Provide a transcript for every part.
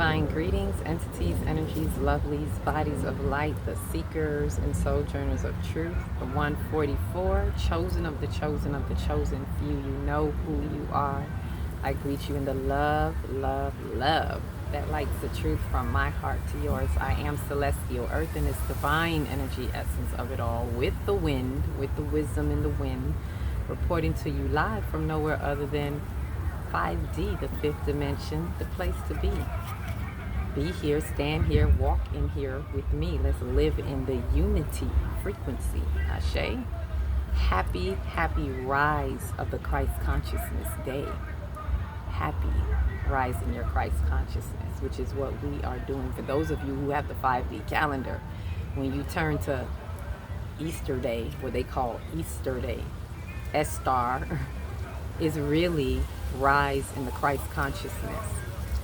Divine greetings, entities, energies, lovelies, bodies of light, the seekers and sojourners of truth, the 144, chosen of the chosen of the chosen few. You know who you are. I greet you in the love, love, love that lights the truth from my heart to yours. I am celestial earth and its divine energy essence of it all, with the wind, with the wisdom in the wind, reporting to you live from nowhere other than 5D, the fifth dimension, the place to be. Be here, stand here, walk in here with me. Let's live in the unity frequency. Ashe. Happy, happy rise of the Christ Consciousness Day. Happy rise in your Christ consciousness, which is what we are doing. For those of you who have the 5D calendar, when you turn to Easter Day, what they call Easter Day, S-star, is really rise in the Christ consciousness,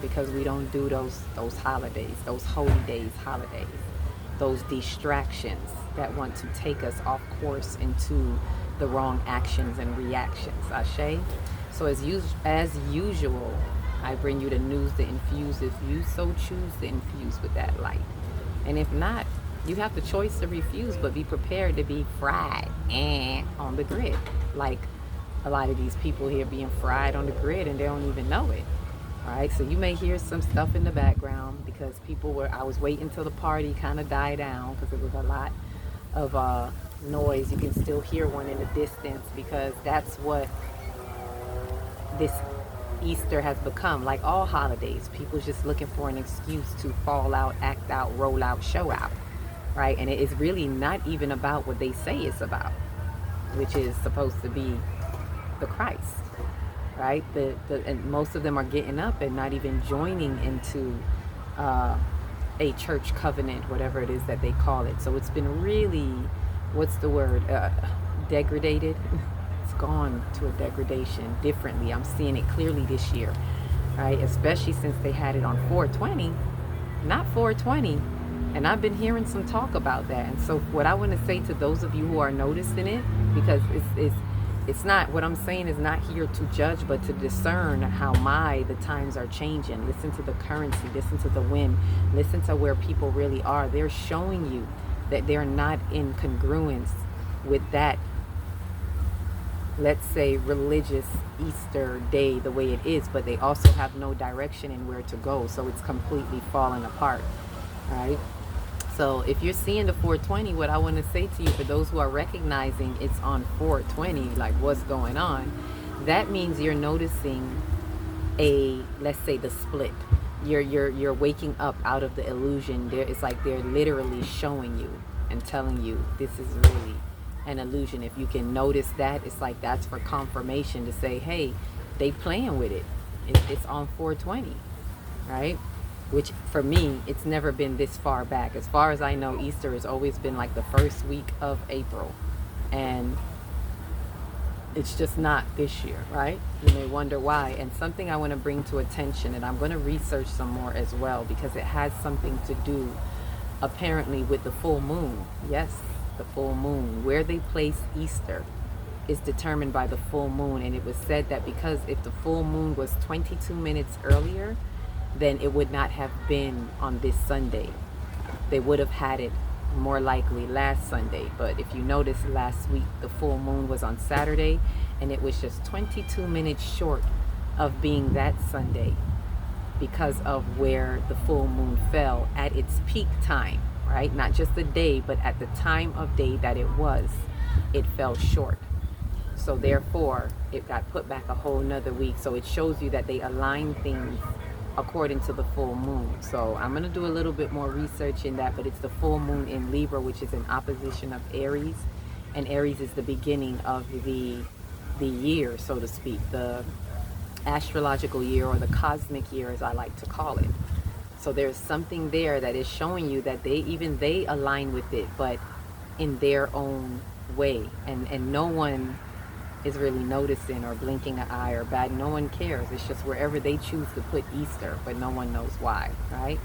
because we don't do those holidays, those holy days, holidays, those distractions that want to take us off course into the wrong actions and reactions. Ashe. So as usual, I bring you the news to infuse if you so choose to infuse with that light. And if not, you have the choice to refuse, but be prepared to be fried and on the grid. Like a lot of these people here being fried on the grid and they don't even know it. All right, so you may hear some stuff in the background because I was waiting till the party kind of died down because there was a lot of noise. You can still hear one in the distance because that's what this Easter has become. Like all holidays, people just looking for an excuse to fall out, act out, roll out, show out, right? And it is really not even about what they say it's about, which is supposed to be the Christ, right? And most of them are getting up and not even joining into a church covenant, whatever it is that they call it. So it's been really, what's the word? Degraded. It's gone to a degradation differently. I'm seeing it clearly this year, right? Especially since they had it on 420, not 420. And I've been hearing some talk about that. And so what I want to say to those of you who are noticing it, because it's not, what I'm saying is not here to judge, but to discern how the times are changing. Listen to the currency, listen to the wind, listen to where people really are. They're showing you that they're not in congruence with that, let's say, religious Easter day the way it is, but they also have no direction in where to go. So it's completely falling apart, right? So if you're seeing the 420, what I want to say to you, for those who are recognizing it's on 420, like what's going on, that means you're noticing let's say the split. You're waking up out of the illusion. It's like they're literally showing you and telling you this is really an illusion. If you can notice that, it's like that's for confirmation to say, hey, they playing with it. It's on 420, right? Which for me, it's never been this far back. As far as I know, Easter has always been like the first week of April. And it's just not this year, right? You may wonder why. And something I want to bring to attention, and I'm going to research some more as well, because it has something to do apparently with the full moon. Yes, the full moon. Where they place Easter is determined by the full moon. And it was said that because if the full moon was 22 minutes earlier, then it would not have been on this Sunday. They would have had it more likely last Sunday. But if you notice, last week the full moon was on Saturday, and it was just 22 minutes short of being that Sunday because of where the full moon fell at its peak time, right? Not just the day, but at the time of day that it fell short. So therefore, it got put back a whole nother week. So it shows you that they align things according to the full moon. So I'm going to do a little bit more research in that, but it's the full moon in Libra, which is in opposition of Aries, and Aries is the beginning of the year, so to speak, the astrological year, or the cosmic year as I like to call it. So there's something there that is showing you that they align with it, but in their own way, and no one is really noticing or blinking an eye or bad. No one cares. It's just wherever they choose to put Easter, but no one knows why, right?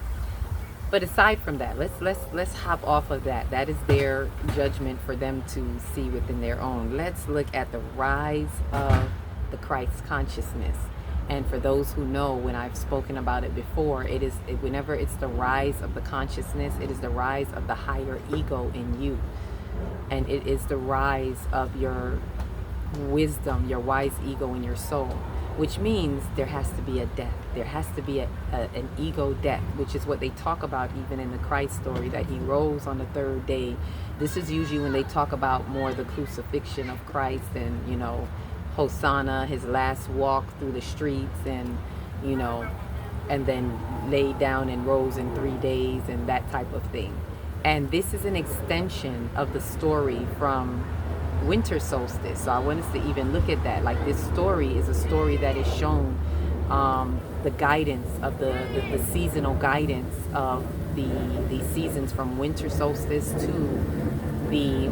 But aside from that, let's hop off of that. That is their judgment for them to see within their own. Let's look at the rise of the Christ consciousness And for those who know, when I've spoken about it before, whenever it's the rise of the consciousness, it is the rise of the higher ego in you. And it is the rise of your wisdom, your wise ego in your soul, which means there has to be a death. There has to be an ego death, which is what they talk about even in the Christ story, that he rose on the third day. This is usually when they talk about more the crucifixion of Christ and, you know, Hosanna, his last walk through the streets, and, you know, and then laid down and rose in 3 days and that type of thing. And this is an extension of the story from winter solstice. So I want us to even look at that. Like, this story is a story that is shown the guidance of the seasonal guidance of the seasons from winter solstice to the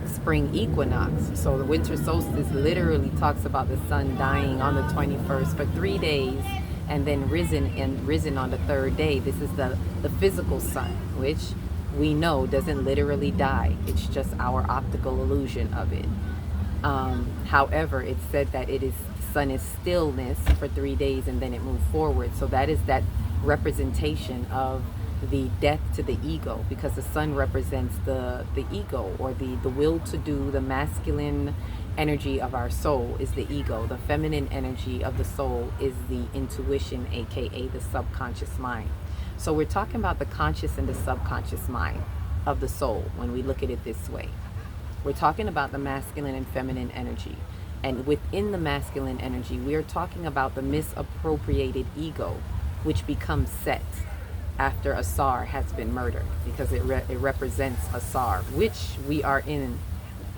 spring equinox. So the winter solstice literally talks about the sun dying on the 21st for 3 days and then risen on the third day. This is the physical sun, which we know doesn't literally die. It's just our optical illusion of it. However, it's said that the sun is stillness for 3 days and then it moved forward. So that is that representation of the death to the ego, because the sun represents the ego, or the will to do. The masculine energy of our soul is the ego. The feminine energy of the soul is the intuition, aka the subconscious mind. So we're talking about the conscious and the subconscious mind of the soul when we look at it this way. We're talking about the masculine and feminine energy. And within the masculine energy, we are talking about the misappropriated ego, which becomes set after Asar has been murdered, because it represents Asar, which we are in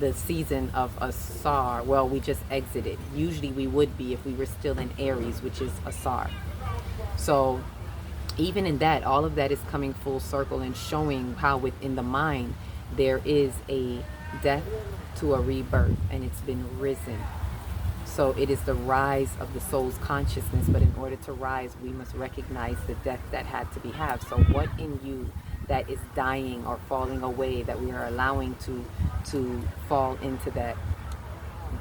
the season of Asar. Well, we just exited. Usually we would be if we were still in Aries, which is Asar. So even in that, all of that is coming full circle and showing how within the mind there is a death to a rebirth, and it's been risen. So it is the rise of the soul's consciousness, but in order to rise, we must recognize the death that had to be had. So what in you that is dying or falling away, that we are allowing to fall into that,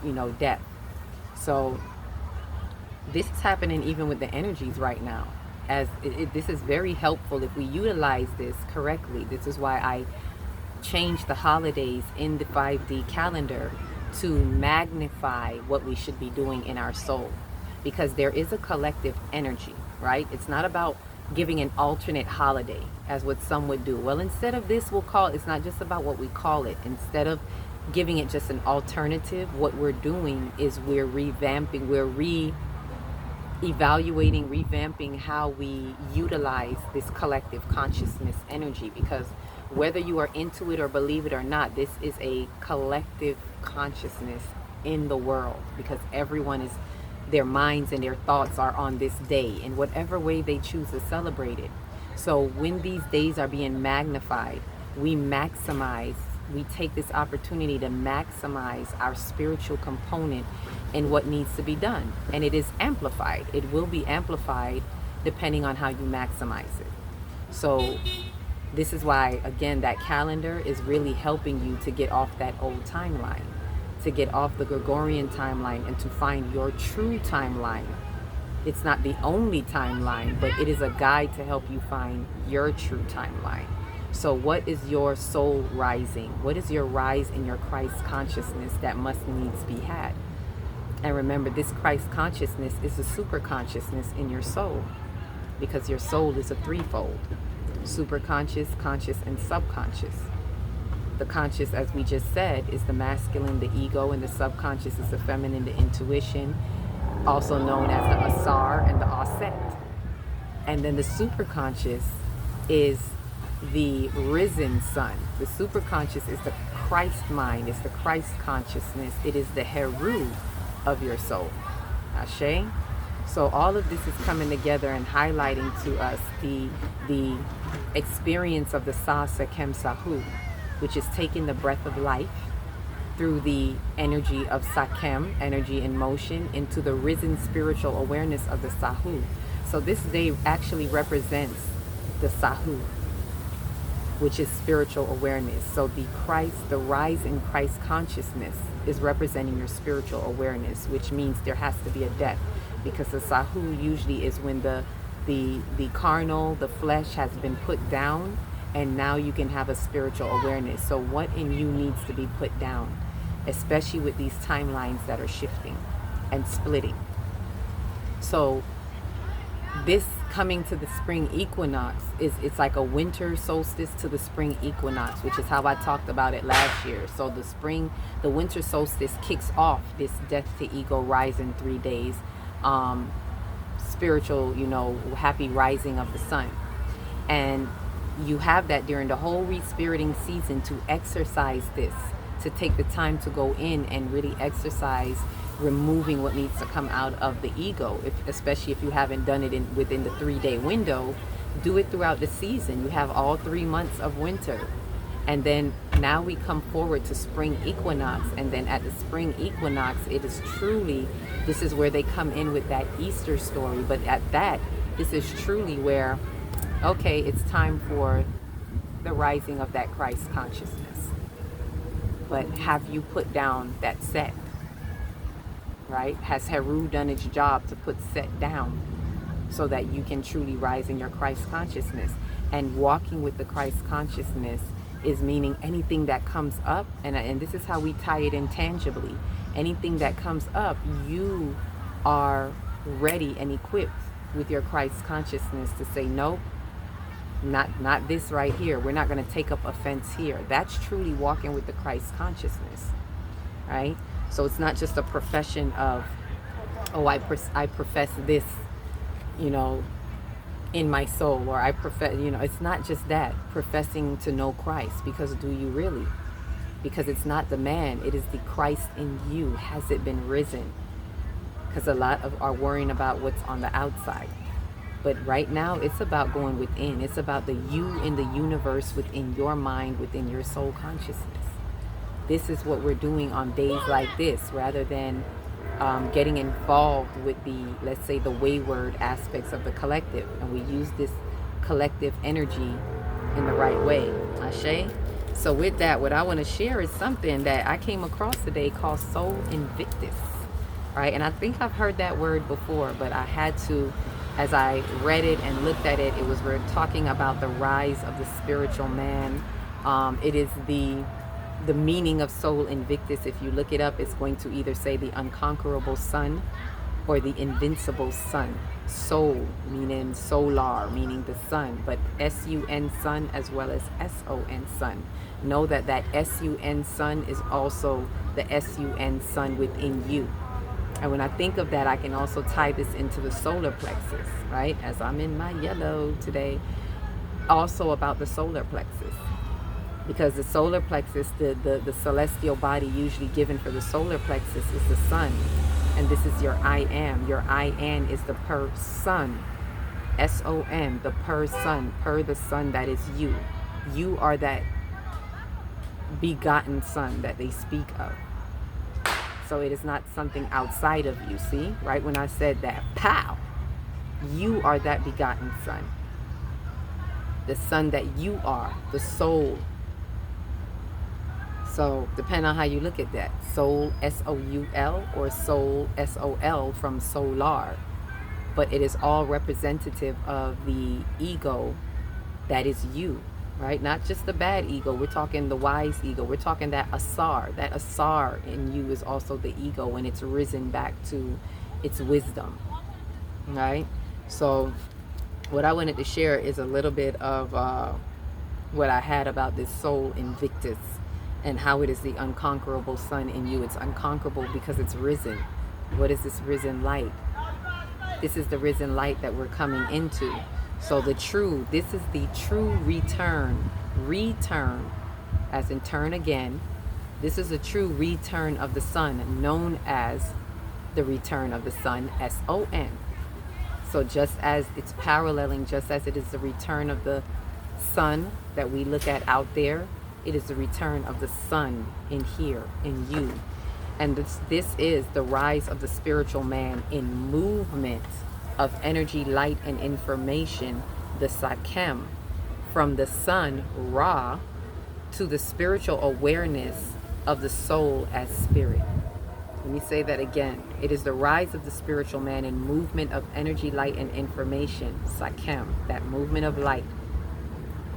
you know, death? So this is happening even with the energies right now. This is very helpful if we utilize this correctly. This is why I changed the holidays in the 5D calendar to magnify what we should be doing in our soul, because there is a collective energy, right? It's not about giving an alternate holiday as what some would do. Well, instead of this, it's not just about what we call it. Instead of giving it just an alternative, what we're doing is we're revamping, we're evaluating, revamping how we utilize this collective consciousness energy, because whether you are into it or believe it or not, this is a collective consciousness in the world, because their minds and their thoughts are on this day in whatever way they choose to celebrate it. So when these days are being magnified, we take this opportunity to maximize our spiritual component in what needs to be done. And it is amplified. It will be amplified depending on how you maximize it. So this is why, again, that calendar is really helping you to get off that old timeline, to get off the Gregorian timeline, and to find your true timeline. It's not the only timeline, but it is a guide to help you find your true timeline. So what is your soul rising? What is your rise in your Christ consciousness that must needs be had? And remember, this Christ consciousness is the super consciousness in your soul, because your soul is a threefold: superconscious, conscious, and subconscious. The conscious, as we just said, is the masculine, the ego, and the subconscious is the feminine, the intuition, also known as the Asar and the Aset. And then the superconscious is the risen sun. The superconscious is the Christ mind, it's the Christ consciousness, it is the Heru of your soul. Ashe? So all of this is coming together and highlighting to us the experience of the Sa Sekem Sahu, which is taking the breath of life through the energy of Sakem, energy in motion, into the risen spiritual awareness of the Sahu. So this day actually represents the Sahu, which is spiritual awareness. So the rise in Christ consciousness is representing your spiritual awareness, which means there has to be a death. because the Sahu usually is when the carnal, the flesh has been put down, and now you can have a spiritual awareness. So what in you needs to be put down, especially with these timelines that are shifting and splitting. So this coming to the spring equinox it's like a winter solstice to the spring equinox, which is how I talked about it last year. So the winter solstice kicks off this death to ego rise in 3 days, spiritual, happy rising of the sun. And you have that during the whole respiriting season to exercise this, to take the time to go in and really exercise removing what needs to come out of the ego, especially if you haven't done it within the 3-day window. Do it throughout the season. You have all 3 months of winter, and then now we come forward to spring equinox. And then at the spring equinox, it is truly, this is where they come in with that Easter story. But at that, this is truly where, okay, it's time for the rising of that Christ consciousness. But have you put down that set? Right? Has Heru done its job to put set down so that you can truly rise in your Christ consciousness? And walking with the Christ consciousness is meaning anything that comes up, and this is how we tie it in tangibly. Anything that comes up, you are ready and equipped with your Christ consciousness to say, nope, not this right here. We're not going to take up offense here. That's truly walking with the Christ consciousness, right? So it's not just a profession of, oh, I profess this, in my soul, or I profess, it's not just that, professing to know Christ, because do you really? Because it's not the man, it is the Christ in you. Has it been risen? Because a lot of are worrying about what's on the outside. But right now, it's about going within. It's about the you in the universe within your mind, within your soul consciousness. This is what we're doing on days like this, rather than getting involved with the, let's say, the wayward aspects of the collective. And we use this collective energy in the right way. Ashe? So with that, what I want to share is something that I came across today called Soul Invictus. Right? And I think I've heard that word before, but I had to, as I read it and looked at it, we're talking about the rise of the spiritual man. It is the meaning of Soul Invictus. If you look it up, it's going to either say the unconquerable sun or the invincible sun. Soul meaning solar, meaning the sun, but S-U-N sun as well as S-O-N sun. Know that S-U-N sun is also the S-U-N sun within you. And when I think of that, I can also tie this into the solar plexus, right? As I'm in my yellow today, also about the solar plexus. Because the solar plexus, the celestial body usually given for the solar plexus is the sun. And this is your I am. Your I am is the per sun. S-O-N, the per sun, per the sun that is you. You are that begotten son that they speak of. So it is not something outside of you, see? Right when I said that, pow! You are that begotten son. The son that you are, the soul. So depending on how you look at that, soul, S-O-U-L, or soul, S-O-L, from solar. But it is all representative of the ego that is you, right? Not just the bad ego. We're talking the wise ego. We're talking that asar. That asar in you is also the ego when it's risen back to its wisdom, right? So what I wanted to share is a little bit of what I had about this Soul Invictus and how it is the unconquerable sun in you. It's unconquerable because it's risen. What is this risen light? This is the risen light that we're coming into. So this is the true return. Return, as in turn again. This is a true return of the sun, known as the return of the sun, S-O-N. So just as it's paralleling, just as it is the return of the sun that we look at out there, it is the return of the sun in here, in you. And this is the rise of the spiritual man in movement of energy, light, and information, the Sakem, from the sun, Ra, to the spiritual awareness of the soul as spirit. Let me say that again. It is the rise of the spiritual man in movement of energy, light, and information. Sakem, that movement of light.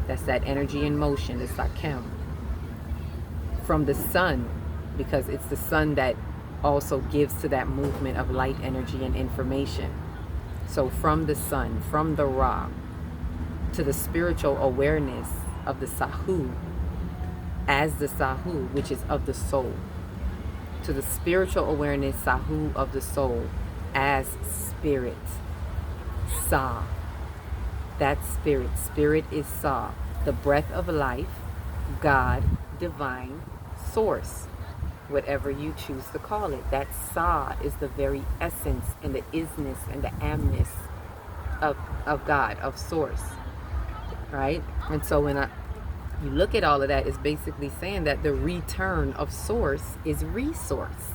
That's that energy in motion, the Sakem. From the sun, because it's the sun that also gives to that movement of light, energy, and information. So from the sun, from the Ra, to the spiritual awareness of the Sahu, as the Sahu, which is of the soul. To the spiritual awareness, Sahu, of the soul, as spirit. Sa. That spirit. Spirit is Sa. The breath of life, God, divine, source. Whatever you choose to call it. That Sa is the very essence and the isness and the amness of God, of source. Right? And so when you look at all of that, it's basically saying that the return of source is ReSource.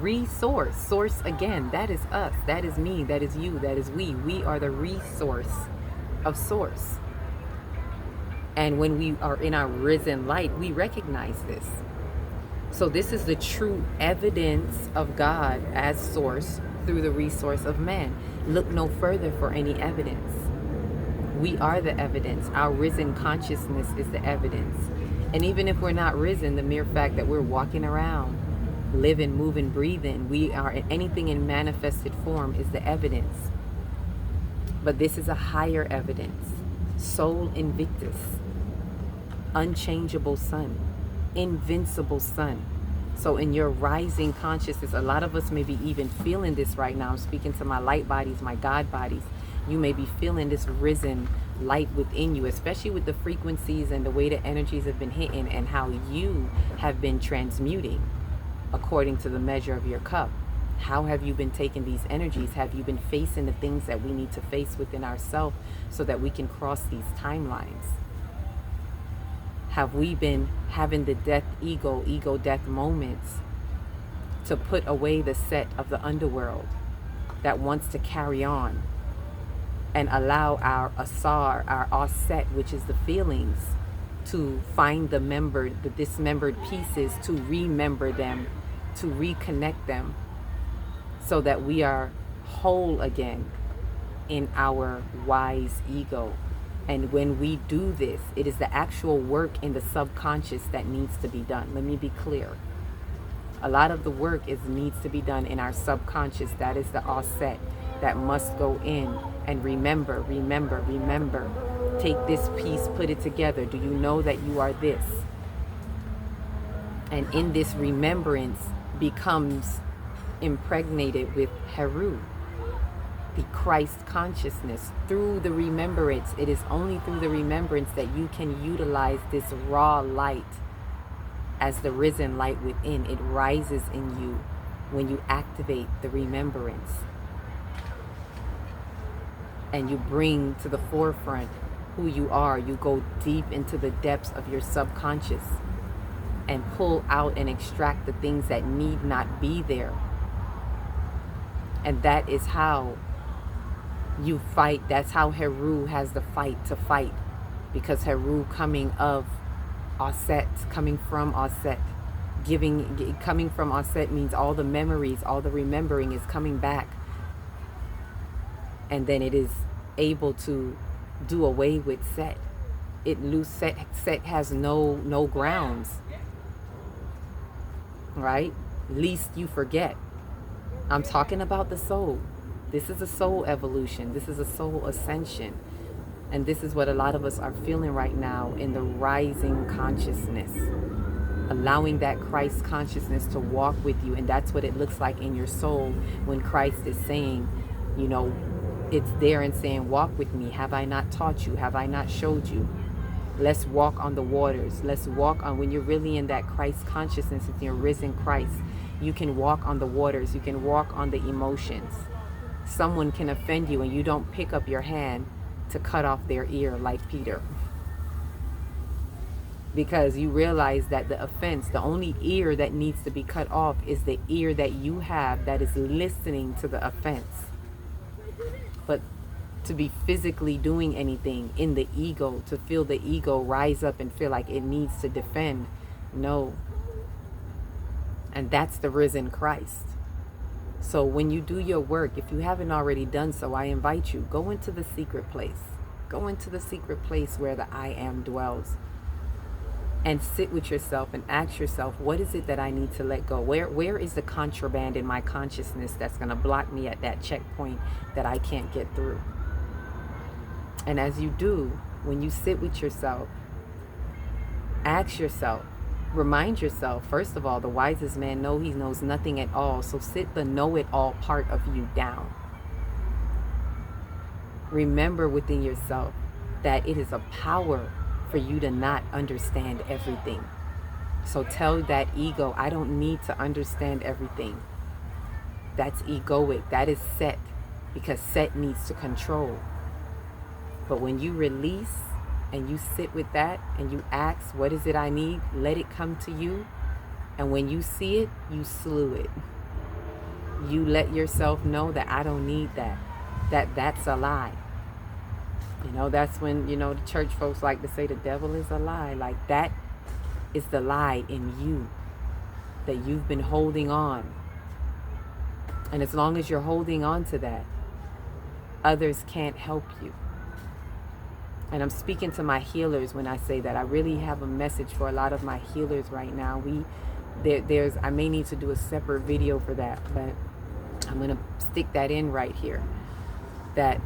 ReSource. Source, again, that is us. That is me. That is you. That is we. We are the ReSource of source. And when we are in our risen light, we recognize this. So this is the true evidence of God as source through the resource of man. Look no further for any evidence. We are the evidence. Our risen consciousness is the evidence. And even if we're not risen, the mere fact that we're walking around, living, moving, breathing, we are anything in manifested form is the evidence. But this is a higher evidence. Soul invictus, unchangeable sun, invincible sun. So in your rising consciousness, a lot of us may be even feeling this right now. I'm speaking to my light bodies, my God bodies. You may be feeling this risen light within you, especially with the frequencies and the way the energies have been hitting and how you have been transmuting according to the measure of your cup. How have you been taking these energies? Have you been facing the things that we need to face within ourselves so that we can cross these timelines? Have we been having the ego death moments to put away the set of the underworld that wants to carry on and allow our asar, our aset, which is the feelings, to find the dismembered pieces, to remember them, to reconnect them, so that we are whole again in our wise ego. And when we do this, it is the actual work in the subconscious that needs to be done. Let me be clear. A lot of the work needs to be done in our subconscious. That is the aset that must go in and remember. Take this piece, put it together. Do you know that you are this? And in this remembrance becomes impregnated with Heru, the Christ consciousness. Through the remembrance, it is only through the remembrance that you can utilize this raw light as the risen light within. It rises in you when you activate the remembrance. And you bring to the forefront who you are. You go deep into the depths of your subconscious and pull out and extract the things that need not be there. And that is how you fight. That's how Heru has the fight to fight. Because Heru coming of Aset, coming from Aset, coming from Aset means all the memories, all the remembering is coming back. And then it is able to do away with Set. Set has no grounds. Right? Least you forget. I'm talking about the soul. This is a soul evolution. This is a soul ascension. And this is what a lot of us are feeling right now in the rising consciousness. Allowing that Christ consciousness to walk with you. And that's what it looks like in your soul when Christ is saying, you know, it's there and saying, walk with me. Have I not taught you? Have I not showed you? Let's walk on the waters. Let's walk on, when you're really in that Christ consciousness, it's your risen Christ. You can walk on the waters. You can walk on the emotions. Someone can offend you and you don't pick up your hand to cut off their ear like Peter. Because you realize that the offense, the only ear that needs to be cut off is the ear that you have that is listening to the offense. But to be physically doing anything in the ego, to feel the ego rise up and feel like it needs to defend, no. And that's the risen Christ. So when you do your work, if you haven't already done so, I invite you, go into the secret place. Go into the secret place where the I am dwells. And sit with yourself and ask yourself, what is it that I need to let go? Where is the contraband in my consciousness that's going to block me at that checkpoint that I can't get through? And as you do, when you sit with yourself, ask yourself, remind yourself, first of all, the wisest man he knows nothing at all. So sit the know-it-all part of you down. Remember within yourself that it is a power for you to not understand everything. So tell that ego, I don't need to understand everything. That's egoic. That is set, because set needs to control. But when you release and you sit with that and you ask, what is it I need? Let it come to you. And when you see it, you slew it. You let yourself know that I don't need that. That's a lie. You know, that's when, the church folks like to say the devil is a lie. Like, that is the lie in you that you've been holding on. And as long as you're holding on to that, others can't help you. And I'm speaking to my healers when I say that. I really have a message for a lot of my healers right now. I may need to do a separate video for that, but I'm going to stick that in right here. That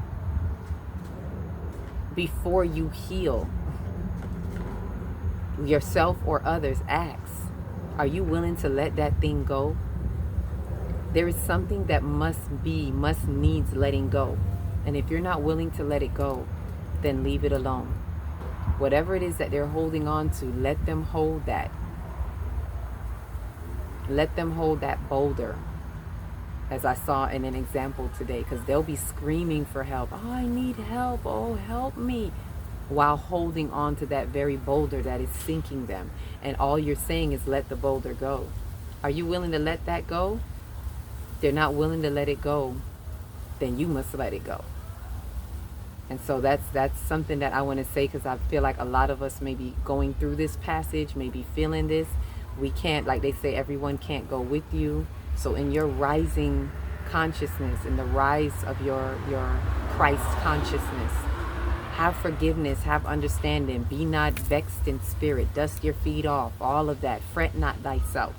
before you heal yourself or others, ask, are you willing to let that thing go? There is something that must needs letting go. And if you're not willing to let it go, then leave it alone. Whatever it is that they're holding on to, let them hold that. Let them hold that boulder, as I saw in an example today, because they'll be screaming for help. Oh, I need help. Oh, help me. While holding on to that very boulder that is sinking them. And all you're saying is let the boulder go. Are you willing to let that go? They're not willing to let it go. Then you must let it go. And so that's something that I want to say, because I feel like a lot of us may be going through this passage, may be feeling this. We can't, like they say, everyone can't go with you. So in your rising consciousness, in the rise of your Christ consciousness, have forgiveness, have understanding, be not vexed in spirit, dust your feet off, all of that. Fret not thyself,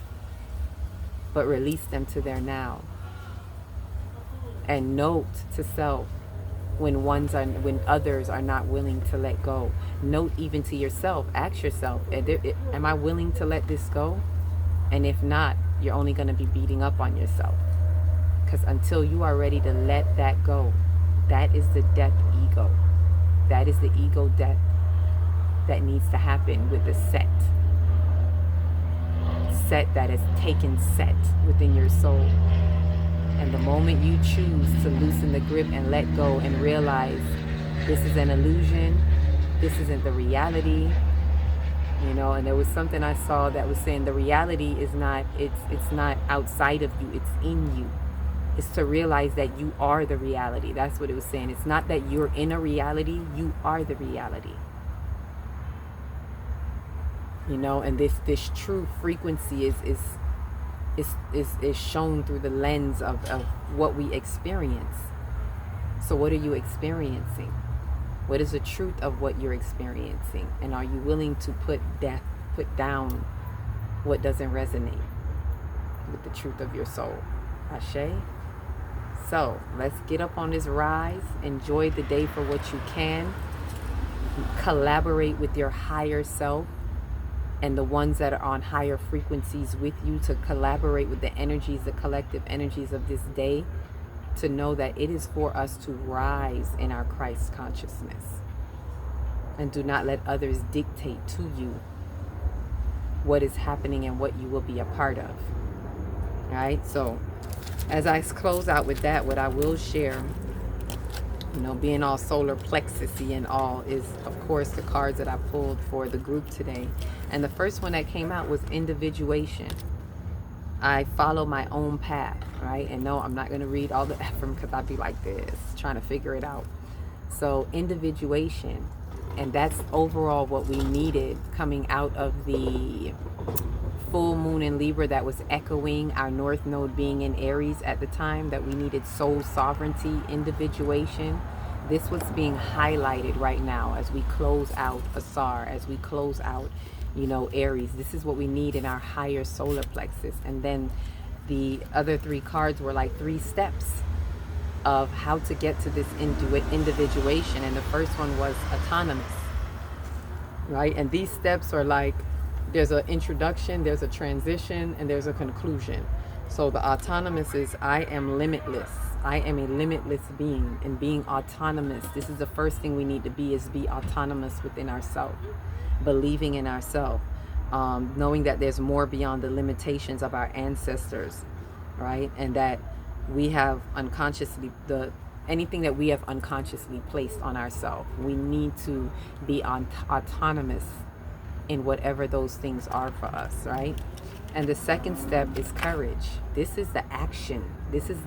but release them to their now. And note to self when others are not willing to let go. Note even to yourself, ask yourself, am I willing to let this go? And if not, you're only going to be beating up on yourself. Because until you are ready to let that go, that is the death ego. That is the ego death that needs to happen with the set that has taken set within your soul. And the moment you choose to loosen the grip and let go and realize this is an illusion, this isn't the reality, and there was something I saw that was saying the reality is not, it's not outside of you, it's in you. It's to realize that you are the reality. That's what it was saying. It's not that you're in a reality, you are the reality. And this true frequency is shown through the lens of what we experience. So what are you experiencing? What is the truth of what you're experiencing? And are you willing to put down what doesn't resonate with the truth of your soul? Ashe? So let's get up on this rise. Enjoy the day for what you can. Collaborate with your higher self and the ones that are on higher frequencies with you, to collaborate with the energies, the collective energies of this day, to know that it is for us to rise in our Christ consciousness. And do not let others dictate to you what is happening and what you will be a part of. All right? So as I close out with that, what I will share, being all solar plexusy and all, is of course the cards that I pulled for the group today. And the first one that came out was individuation. I follow my own path, right? And no, I'm not going to read all the Ephraim, because I'd be like this, trying to figure it out. So individuation, and that's overall what we needed coming out of the full moon in Libra that was echoing our North Node being in Aries at the time, that we needed soul sovereignty, individuation. This was being highlighted right now as we close out Asar, as we close out, Aries. This is what we need in our higher solar plexus. And then the other three cards were like 3 steps of how to get to this individuation. And the first one was autonomous, right? And these steps are like, there's an introduction, there's a transition, and there's a conclusion. So the autonomous is, I am limitless. I am a limitless being. And being autonomous, this is the first thing we need to be, is be autonomous within ourselves. Believing in ourselves. Knowing that there's more beyond the limitations of our ancestors, right? And that we have unconsciously, anything that we have unconsciously placed on ourselves. We need to be autonomous in whatever those things are for us, right? And the second step is courage. This is the action. This is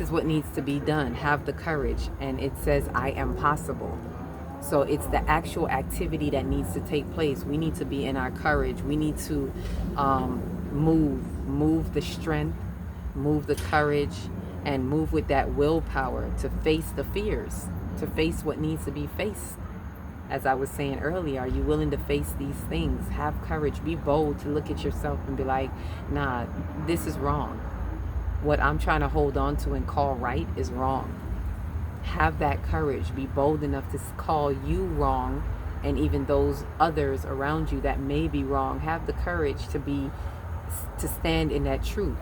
what needs to be done. Have the courage. And it says, I am possible. So it's the actual activity that needs to take place. We need to be in our courage. We need to move the strength, move the courage, and move with that willpower to face the fears, to face what needs to be faced. As I was saying earlier, are you willing to face these things? Have courage. Be bold to look at yourself and be like, nah, this is wrong. What I'm trying to hold on to and call right is wrong. Have that courage. Be bold enough to call you wrong, and even those others around you that may be wrong. Have the courage to stand in that truth.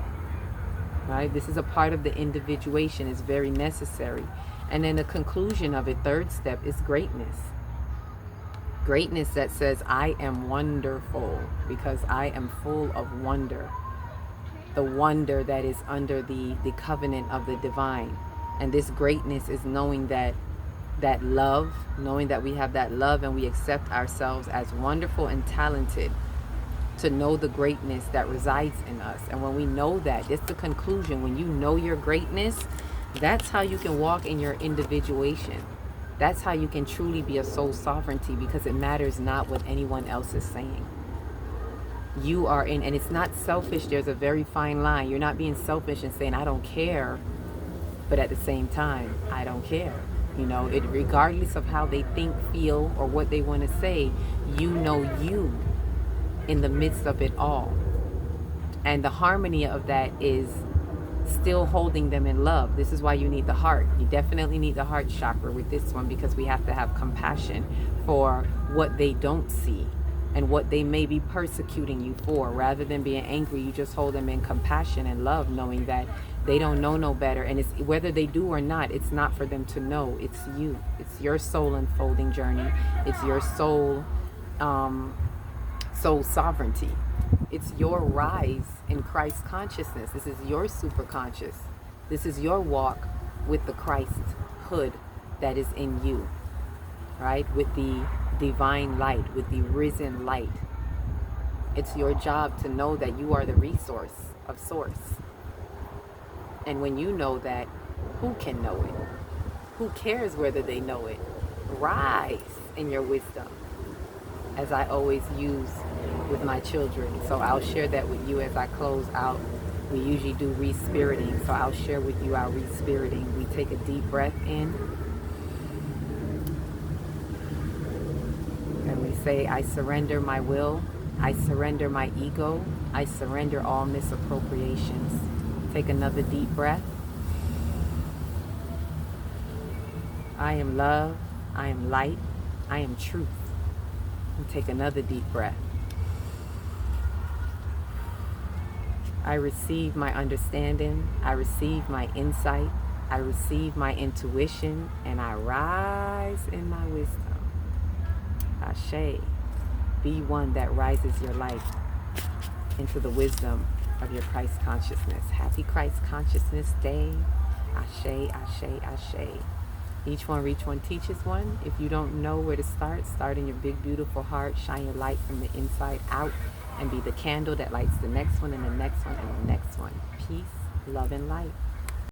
Right? This is a part of the individuation. It's very necessary. And then the conclusion of it, third step, is greatness. Greatness that says, I am wonderful because I am full of wonder. The wonder that is under the covenant of the divine. And this greatness is knowing that love, knowing that we have that love and we accept ourselves as wonderful and talented, to know the greatness that resides in us. And when we know that, it's the conclusion. When you know your greatness, that's how you can walk in your individuation. That's how you can truly be a soul sovereignty, because it matters not what anyone else is saying. You are in, and it's not selfish. There's a very fine line. You're not being selfish and saying, I don't care, but at the same time, I don't care. Regardless of how they think, feel, or what they want to say, you know you in the midst of it all. And the harmony of that is still holding them in love. This is why you need the heart. You definitely need the heart chakra with this one, because we have to have compassion for what they don't see and what they may be persecuting you for. Rather than being angry, you just hold them in compassion and love, knowing that they don't know no better. And it's whether they do or not, it's not for them to know. It's you. It's your soul unfolding journey. It's your soul sovereignty. It's your rise in Christ consciousness. This is your super conscious. This is your walk with the Christhood that is in you, right? With the divine light, with the risen light. It's your job to know that you are the resource of source. And when you know that, who can know it? Who cares whether they know it? Rise in your wisdom, as I always use with my children. So I'll share that with you as I close out. We usually do re-spiriting, so I'll share with you our re-spiriting. We take a deep breath in, and we say, I surrender my will, I surrender my ego, I surrender all misappropriations. Take another deep breath. I am love, I am light, I am truth. And take another deep breath. I receive my understanding, I receive my insight, I receive my intuition, and I rise in my wisdom. Ashe, be one that rises your life into the wisdom of your Christ consciousness. Happy Christ Consciousness Day. Ashe, ashe, ashe. Each one reach one teaches one. If you don't know where to start in your big, beautiful heart. Shine your light from the inside out and be the candle that lights the next one and the next one and the next one. Peace, love, and light.